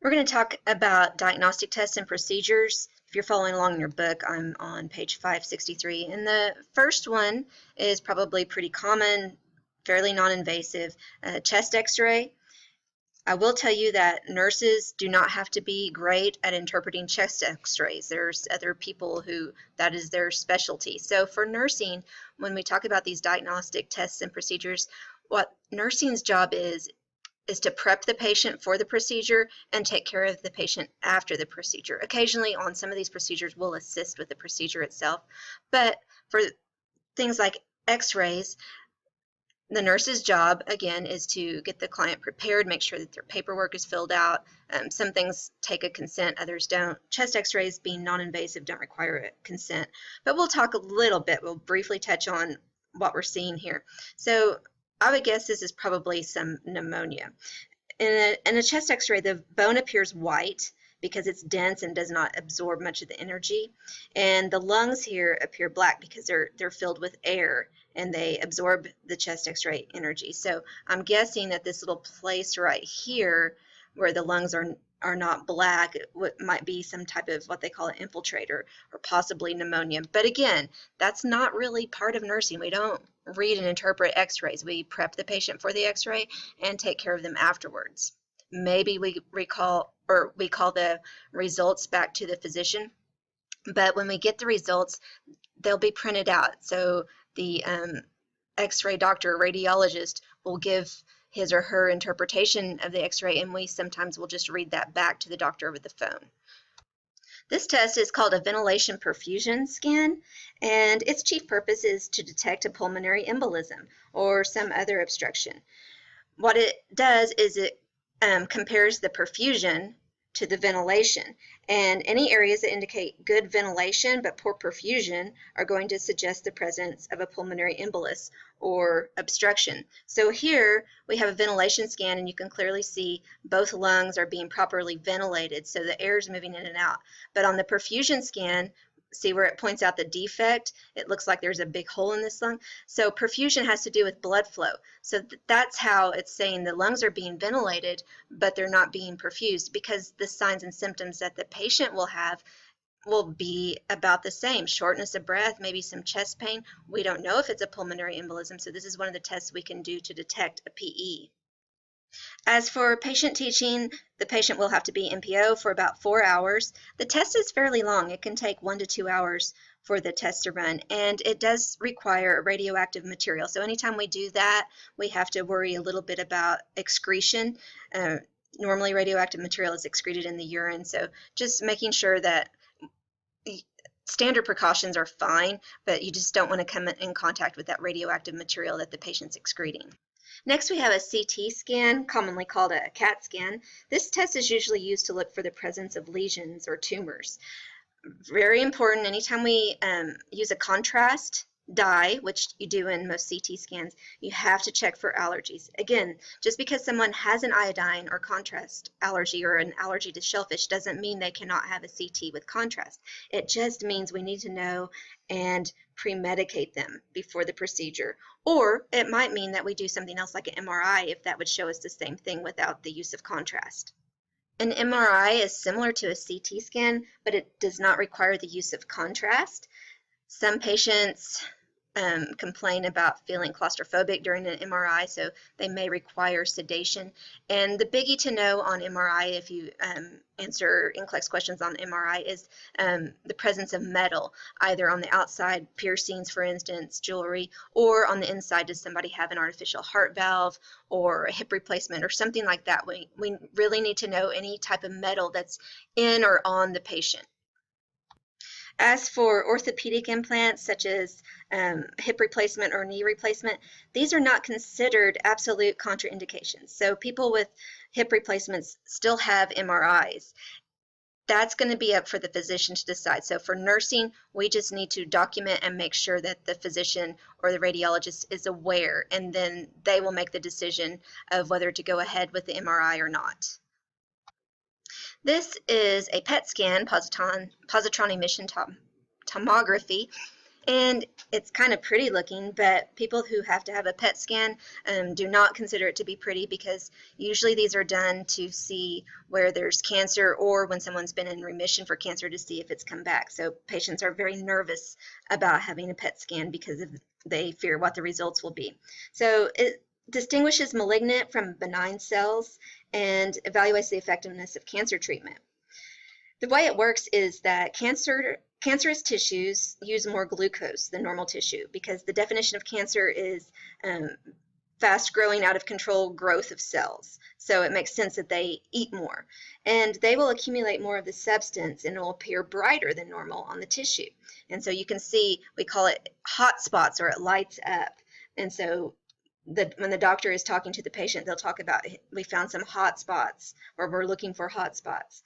We're going to talk about diagnostic tests and procedures. If you're following along in your book, I'm on page 563. And the first one is probably pretty common, fairly non-invasive, chest x-ray. I will tell you that nurses do not have to be great at interpreting chest x-rays. There's other people who that is their specialty. So for nursing, when we talk about these diagnostic tests and procedures, what nursing's job is to prep the patient for the procedure and take care of the patient after the procedure. Occasionally on some of these procedures we'll assist with the procedure itself, but for things like x-rays, the nurse's job, again, is to get the client prepared, make sure that their paperwork is filled out. Some things take a consent, others don't. Chest x-rays, being non-invasive, don't require a consent. But we'll talk a little bit, we'll briefly touch on what we're seeing here. So I would guess this is probably some pneumonia. In a chest x-ray, the bone appears white because it's dense and does not absorb much of the energy. And the lungs here appear black because they're filled with air and they absorb the chest x-ray energy. So I'm guessing that this little place right here where the lungs are not black, what might be some type of what they call an infiltrator or possibly pneumonia. But again, that's not really part of nursing. We don't read and interpret x-rays. We prep the patient for the x-ray and take care of them afterwards. Maybe we call the results back to the physician, but when we get the results, they'll be printed out. So the x-ray doctor or radiologist will give his or her interpretation of the x-ray, and we sometimes will just read that back to the doctor over the phone. This test is called a ventilation perfusion scan, and its chief purpose is to detect a pulmonary embolism or some other obstruction. What it does is it compares the perfusion to the ventilation, and any areas that indicate good ventilation but poor perfusion are going to suggest the presence of a pulmonary embolus or obstruction. So here we have a ventilation scan, and you can clearly see both lungs are being properly ventilated, so the air is moving in and out. But on the perfusion scan, see where it points out the defect? It looks like there's a big hole in this lung. So perfusion has to do with blood flow. So that's how it's saying the lungs are being ventilated, but they're not being perfused, because the signs and symptoms that the patient will have will be about the same. Shortness of breath, maybe some chest pain. We don't know if it's a pulmonary embolism, so this is one of the tests we can do to detect a PE. As for patient teaching, the patient will have to be NPO for about 4 hours. The test is fairly long. It can take 1 to 2 hours for the test to run, and it does require radioactive material. So anytime we do that, we have to worry a little bit about excretion. Normally radioactive material is excreted in the urine, so just making sure that standard precautions are fine, but you just don't want to come in contact with that radioactive material that the patient's excreting. Next, we have a CT scan, commonly called a CAT scan. This test is usually used to look for the presence of lesions or tumors. Very important, anytime we use a contrast dye, which you do in most CT scans, you have to check for allergies. Again, just because someone has an iodine or contrast allergy or an allergy to shellfish doesn't mean they cannot have a CT with contrast. It just means we need to know and pre-medicate them before the procedure. Or it might mean that we do something else like an MRI if that would show us the same thing without the use of contrast. An MRI is similar to a CT scan, but it does not require the use of contrast. Some patients complain about feeling claustrophobic during an MRI, so they may require sedation. And the biggie to know on MRI, if you answer NCLEX questions on MRI, is the presence of metal, either on the outside, piercings, for instance, jewelry, or on the inside, does somebody have an artificial heart valve or a hip replacement or something like that. We really need to know any type of metal that's in or on the patient. As for orthopedic implants, such as hip replacement or knee replacement, these are not considered absolute contraindications. So people with hip replacements still have MRIs. That's going to be up for the physician to decide. So for nursing, we just need to document and make sure that the physician or the radiologist is aware, and then they will make the decision of whether to go ahead with the MRI or not. This is a PET scan, positron emission tomography, And it's kind of pretty looking, but people who have to have a PET scan do not consider it to be pretty, because usually these are done to see where there's cancer, or when someone's been in remission for cancer, to see if it's come back. So patients are very nervous about having a PET scan because they fear what the results will be. So it distinguishes malignant from benign cells and evaluates the effectiveness of cancer treatment. The way it works is that cancerous tissues use more glucose than normal tissue, because the definition of cancer is fast growing, out of control growth of cells. So it makes sense that they eat more, and they will accumulate more of the substance, and it will appear brighter than normal on the tissue. And so you can see, we call it hot spots, or it lights up. And so when the doctor is talking to the patient, they'll talk about, we found some hot spots, or we're looking for hot spots.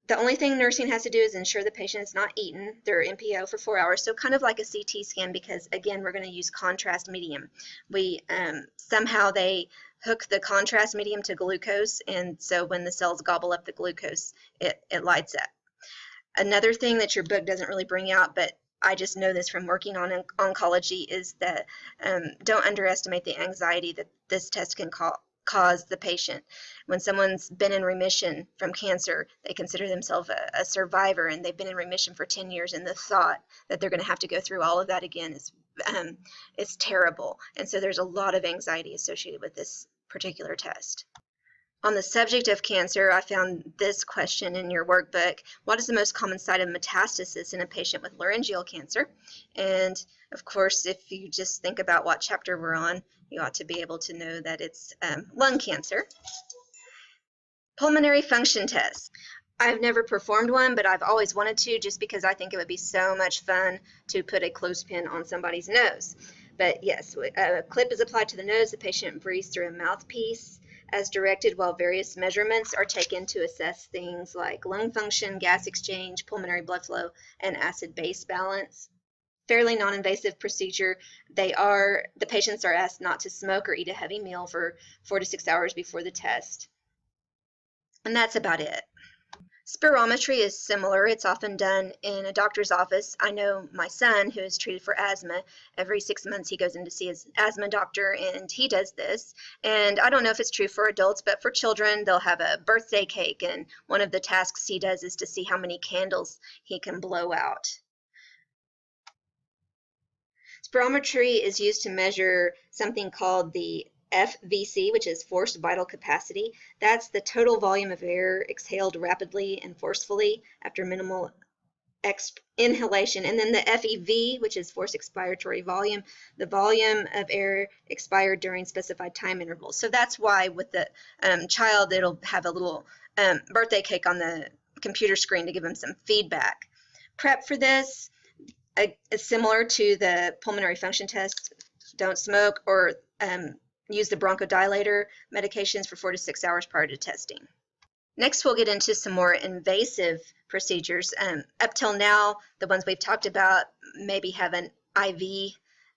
The only thing nursing has to do is ensure the patient is not eaten. They're NPO for 4 hours, so kind of like a CT scan, because again, we're going to use contrast medium. We somehow they hook the contrast medium to glucose, and so when the cells gobble up the glucose, it lights up. Another thing that your book doesn't really bring out, but I just know this from working on oncology, is that don't underestimate the anxiety that this test can cause the patient. When someone's been in remission from cancer, they consider themselves a survivor, and they've been in remission for 10 years, and the thought that they're going to have to go through all of that again is terrible. And so there's a lot of anxiety associated with this particular test. On the subject of cancer, I found this question in your workbook: what is the most common site of metastasis in a patient with laryngeal cancer? And of course, if you just think about what chapter we're on, you ought to be able to know that it's lung cancer. Pulmonary function test. I've never performed one, but I've always wanted to, just because I think it would be so much fun to put a clothespin on somebody's nose. But yes, a clip is applied to the nose. The patient breathes through a mouthpiece as directed, while various measurements are taken to assess things like lung function, gas exchange, pulmonary blood flow, and acid-base balance. Fairly non-invasive procedure. The patients are asked not to smoke or eat a heavy meal for 4 to 6 hours before the test. And that's about it. Spirometry is similar. It's often done in a doctor's office. I know my son, who is treated for asthma, every 6 months he goes in to see his asthma doctor, and he does this. And I don't know if it's true for adults, but for children, they'll have a birthday cake, and one of the tasks he does is to see how many candles he can blow out. Spirometry is used to measure something called the FVC, which is forced vital capacity. That's the total volume of air exhaled rapidly and forcefully after minimal inhalation. And then the FEV, which is forced expiratory volume, the volume of air expired during specified time intervals. So that's why with the child, it'll have a little birthday cake on the computer screen to give him some feedback. Prep for this is similar to the pulmonary function test. Don't smoke or use the bronchodilator medications for 4 to 6 hours prior to testing. Next, we'll get into some more invasive procedures. Up till now, the ones we've talked about maybe have an IV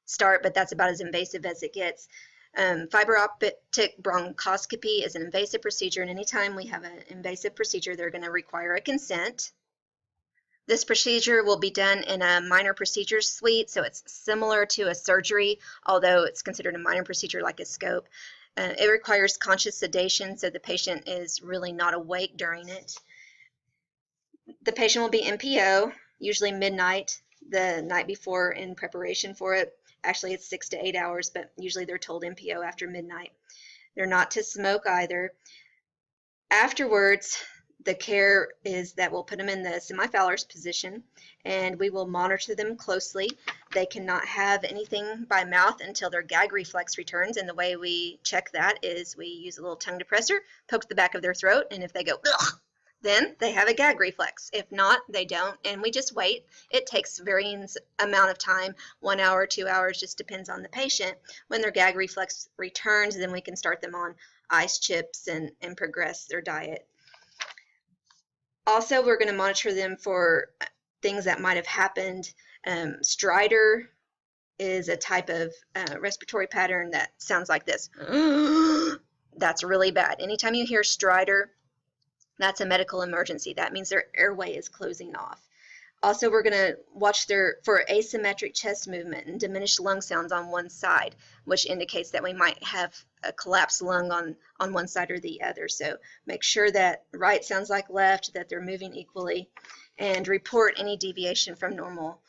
start, but that's about as invasive as it gets. Fiber optic bronchoscopy is an invasive procedure, and anytime we have an invasive procedure, they're going to require a consent. This procedure will be done in a minor procedure suite, so it's similar to a surgery, although it's considered a minor procedure like a scope. It requires conscious sedation, so the patient is really not awake during it. The patient will be NPO, usually midnight, the night before in preparation for it. Actually, it's 6 to 8 hours, but usually they're told NPO after midnight. They're not to smoke either. Afterwards, the care is that we'll put them in the semi-Fowler's position, and we will monitor them closely. They cannot have anything by mouth until their gag reflex returns, and the way we check that is we use a little tongue depressor, poke the back of their throat, and if they go, ugh, then they have a gag reflex. If not, they don't, and we just wait. It takes varying amount of time, 1 hour, 2 hours, just depends on the patient. When their gag reflex returns, then we can start them on ice chips and progress their diet. Also, we're going to monitor them for things that might have happened. Stridor is a type of respiratory pattern that sounds like this. That's really bad. Anytime you hear stridor, that's a medical emergency. That means their airway is closing off. Also, we're going to watch for asymmetric chest movement and diminished lung sounds on one side, which indicates that we might have a collapsed lung on one side or the other. So make sure that right sounds like left, that they're moving equally, and report any deviation from normal,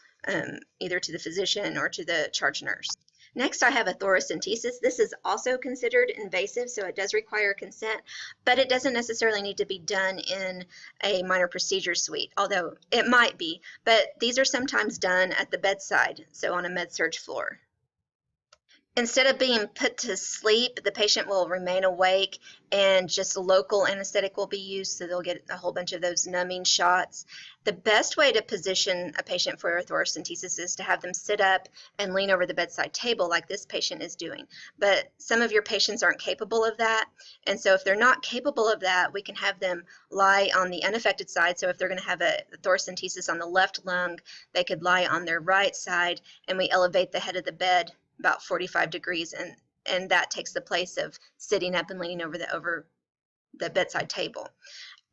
either to the physician or to the charge nurse. Next, I have a thoracentesis. This is also considered invasive, so it does require consent, but it doesn't necessarily need to be done in a minor procedure suite, although it might be. But these are sometimes done at the bedside, so on a med-surg floor. Instead of being put to sleep, the patient will remain awake and just local anesthetic will be used, so they'll get a whole bunch of those numbing shots. The best way to position a patient for a thoracentesis is to have them sit up and lean over the bedside table like this patient is doing. But some of your patients aren't capable of that, and so if they're not capable of that, we can have them lie on the unaffected side. So if they're going to have a thoracentesis on the left lung, they could lie on their right side, and we elevate the head of the bed about 45 degrees, and that takes the place of sitting up and leaning over the bedside table.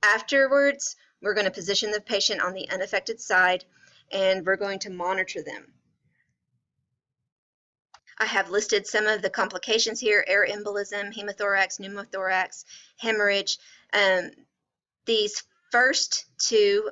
Afterwards, we're going to position the patient on the unaffected side, and we're going to monitor them. I have listed some of the complications here: air embolism, hemothorax, pneumothorax, hemorrhage. These first two,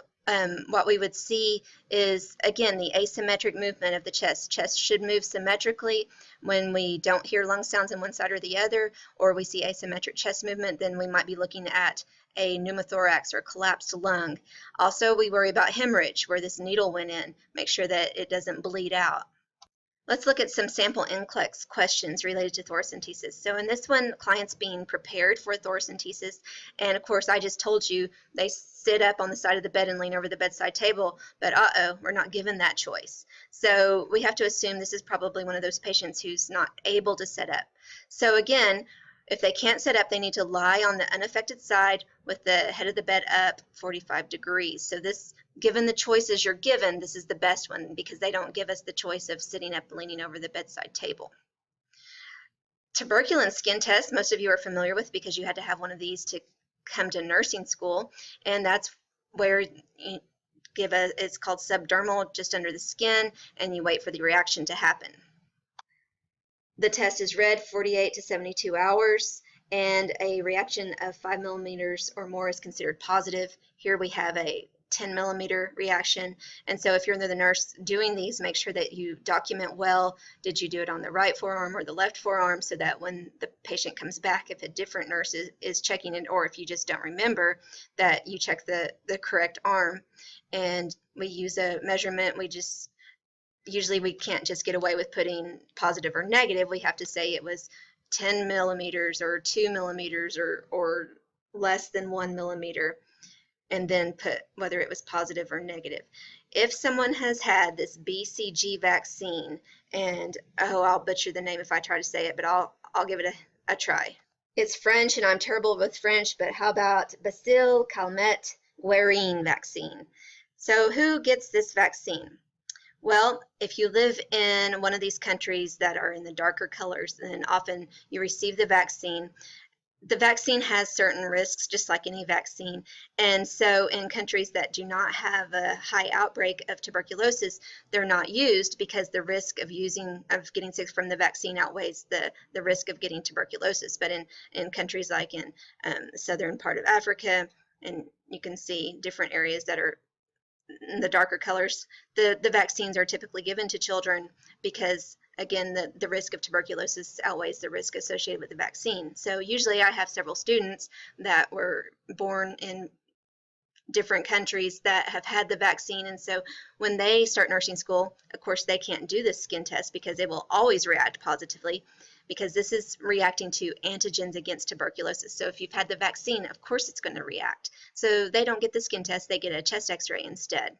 what we would see is, again, the asymmetric movement of the chest. Chest should move symmetrically. When we don't hear lung sounds on one side or the other, or we see asymmetric chest movement, then we might be looking at a pneumothorax or collapsed lung. Also, we worry about hemorrhage, where this needle went in. Make sure that it doesn't bleed out. Let's look at some sample NCLEX questions related to thoracentesis. So in this one, clients being prepared for thoracentesis, and of course I just told you they sit up on the side of the bed and lean over the bedside table, but we're not given that choice. So we have to assume this is probably one of those patients who's not able to sit up. So again, if they can't sit up, they need to lie on the unaffected side with the head of the bed up 45 degrees. So this, given the choices you're given, this is the best one because they don't give us the choice of sitting up and leaning over the bedside table. Tuberculin skin test, most of you are familiar with because you had to have one of these to come to nursing school, and that's where you give it's called subdermal, just under the skin, and you wait for the reaction to happen. The test is read 48 to 72 hours, and a reaction of 5 millimeters or more is considered positive. Here we have a 10 millimeter reaction, and so if you're the nurse doing these, make sure that you document well, did you do it on the right forearm or the left forearm, so that when the patient comes back, if a different nurse is checking it, or if you just don't remember, that you check the correct arm. And we use a measurement. Usually we can't just get away with putting positive or negative. We have to say it was 10 millimeters or 2 millimeters or less than 1 millimeter, and then put whether it was positive or negative. If someone has had this BCG vaccine, and I'll butcher the name if I try to say it, but I'll give it a try. It's French, and I'm terrible with French, but how about Bacille Calmette Guerin vaccine? So who gets this vaccine? Well, if you live in one of these countries that are in the darker colors, then often you receive the vaccine. The vaccine has certain risks, just like any vaccine. And so in countries that do not have a high outbreak of tuberculosis, they're not used because the risk of getting sick from the vaccine outweighs the risk of getting tuberculosis. But in countries like in the southern part of Africa, and you can see different areas that are in the darker colors, the vaccines are typically given to children because, again, the risk of tuberculosis outweighs the risk associated with the vaccine. So usually I have several students that were born in different countries that have had the vaccine, and so when they start nursing school, of course they can't do this skin test because they will always react positively, because this is reacting to antigens against tuberculosis. So if you've had the vaccine, of course it's going to react. So they don't get the skin test, they get a chest x-ray instead.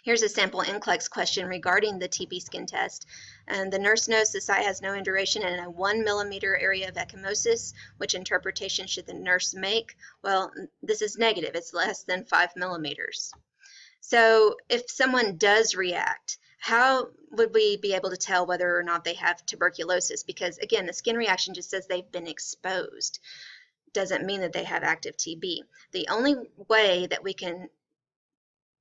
Here's a sample NCLEX question regarding the TB skin test. And the nurse knows the site has no induration and a 1 millimeter area of ecchymosis. Which interpretation should the nurse make? Well, this is negative. It's less than 5 millimeters. So if someone does react, how would we be able to tell whether or not they have tuberculosis? Because, again, the skin reaction just says they've been exposed. Doesn't mean that they have active TB. The only way that we can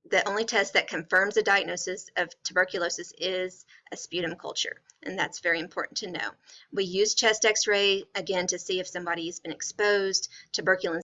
the only test that confirms a diagnosis of tuberculosis is a sputum culture, and that's very important to know. We use chest x-ray, again, to see if somebody's been exposed. Tuberculin